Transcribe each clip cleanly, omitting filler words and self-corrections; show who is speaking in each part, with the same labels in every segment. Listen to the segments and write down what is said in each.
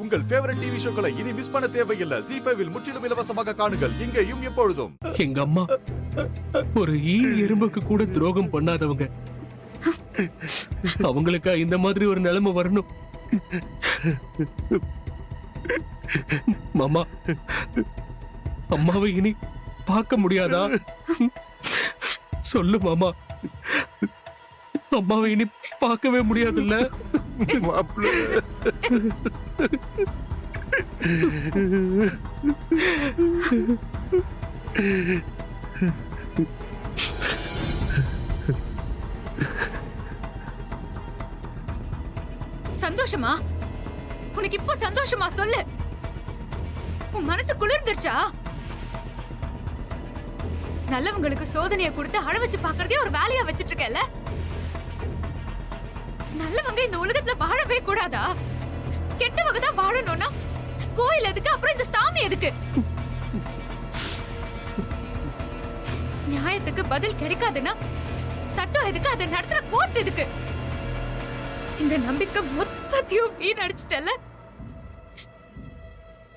Speaker 1: உங்கள் favourite TV ஷோக்களை இனி miss பண்ண தேவையில்லை. ZEE5 இல் முற்றிலும் இலவசமாக காணுங்கள், இங்கேயும் எப்பொழுதும்.
Speaker 2: எங்க அம்மா ஒரு எறும்புக்கு கூட துரோகம் பண்ணாதவங்க. அவங்களுக்கா இந்த மாதிரி ஒரு நிலைமை வரணும்? மாமா, அம்மாவை இனி பார்க்க முடியாதா? சொல்லு மாமா, அம்மாவை இனி பார்க்கவே முடியாதுல்ல?
Speaker 3: சந்தோஷமா? உனக்கு இப்ப சந்தோஷமா? சொல்லு. உன் மனசு குளிர்ந்துருச்சா? நல்லவங்களுக்கு சோதனையை கொடுத்து அழ வச்சு பாக்குறதே ஒரு வேலையா வச்சிட்டு இருக்கல. நல்லவங்க இந்த உலகத்துல வாழவே கூடாதா? கெட்டவங்க தான் வாழணும்னா கோயில் எதுக்கு? அப்புறம் இந்த சாமி எதுக்கு? நியாயத்துக்கு பதில் கிடைக்காதுன்னா சட்டம் எதுக்கு? அதை நடத்துற கோர்ட் எதுக்கு? இந்த நம்பிக்கை மொத்தத்தையும் வீணடிச்சிட்டல.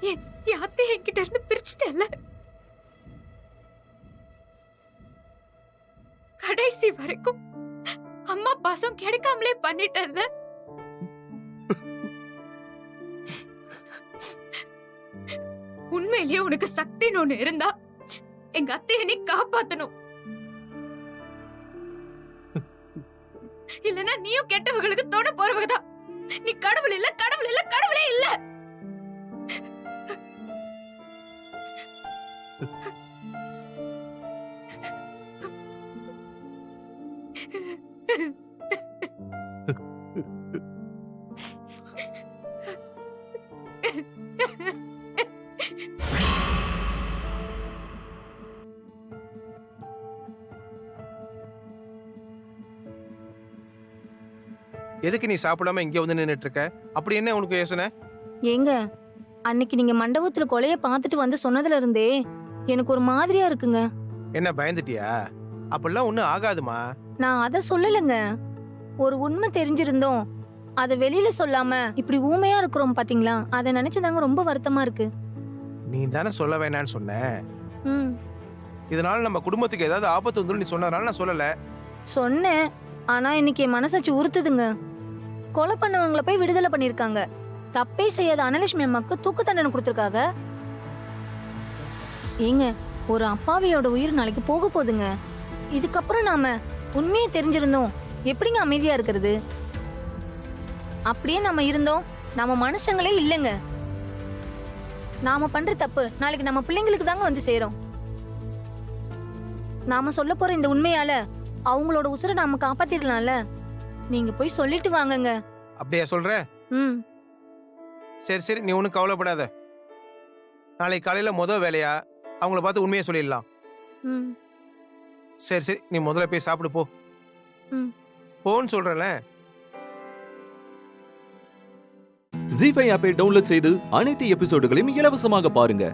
Speaker 3: என் அத்தை என்கிட்ட இருந்து பிரிச்சுட்டல. கடைசி வரைக்கும் அம்மா பாசம் கிடைக்காமலே பண்ணிட்டல. உண்மையிலேயே உனக்கு சக்தின்னு ஒண்ணு இருந்தா எங்க அத்தையை நீ காப்பாத்தணும். இல்லனா நீயும் கெட்டவங்களுக்கு துணை போறவங்கதான். நீ கடவுள் இல்ல, கடவுள் இல்ல, கடவுளே இல்ல.
Speaker 4: எதுக்கு நீ சாப்பிடாம இங்க வந்து நின்னுட்டு இருக்க? அப்படி என்ன உனக்கு யோசனை?
Speaker 5: ஏங்க, அன்னைக்கு நீங்க மண்டபத்துல கொலைய பார்த்துட்டு வந்து சொன்னதுல இருந்தே எனக்கு ஒரு மாதிரியா இருக்குங்க.
Speaker 4: என்ன பயந்துட்டியா? அப்பெல்லாம் ஒண்ணும் ஆகாதுமா.
Speaker 5: நான் அத சொல்லலங்க. ஒரு உண்மை தெரிஞ்சிருந்தோம் அத வெளியில சொல்லாம இப்படி ஊமையா இருக்கிறோம் பாத்தீங்களா? அத நினைச்சுதாங்க ரொம்ப வருத்தமா இருக்கு.
Speaker 4: நீ தானே சொல்ல வேணான்னு சொன்ன.
Speaker 5: ம்,
Speaker 4: இதனால நம்ம குடும்பத்துக்கு ஏதாவது ஆபத்து வந்துடும் நீ சொன்னதுனால நான் சொல்லல.
Speaker 5: சொன்னேன். ஆனா இன்னைக்கு என் மனசாட்சி உறுத்துதுங்க. கொலை பண்ணவங்களை போய் விடுதலை பண்ணிருக்காங்க. தப்பே செய்யாத அனலட்சுமி அம்மாக்கு தூக்கு தண்டனை கொடுத்திருக்காங்க. ஏங்க, ஒரு அப்பாவியோட உயிர் நாளைக்கு போக போகுதுங்க. இதுக்கப்புறம் நாம உண்மையை தெரிஞ்சிருந்தோம் எப்படிங்க அமைதியா இருக்கிறது? அப்படியே நாம இருந்தோம் நாம மனுஷங்களே இல்லைங்க. நாம பண்ற தப்பு நாளைக்கு நம்ம பிள்ளைங்களுக்கு தாங்க வந்து சேரும். நாம சொல்ல போற இந்த உண்மையால அவங்களோட உசுரை நாம காப்பாத்திடலாம்ல. நீங்க போய் சொல்லிட்டு வாங்கங்க.
Speaker 4: அப்படியா சொல்ற?
Speaker 5: ம்,
Speaker 4: சரி சரி, நீ ஒன்னும் கவலைப்படாத. நாளைக்கு காலையில வேலையா அவங்கள பார்த்து உண்மையை சொல்லிடலாம்.
Speaker 5: ம்,
Speaker 4: சரி சரி, நீ முதல்ல போய் சாப்பிடு போ.
Speaker 5: ம்.
Speaker 4: போன்னு சொல்றல.
Speaker 6: ZEE5 ஆப்பை டவுன்லோட் செய்து அனைத்து எபிசோடுகளையும் இலவசமாக பாருங்க.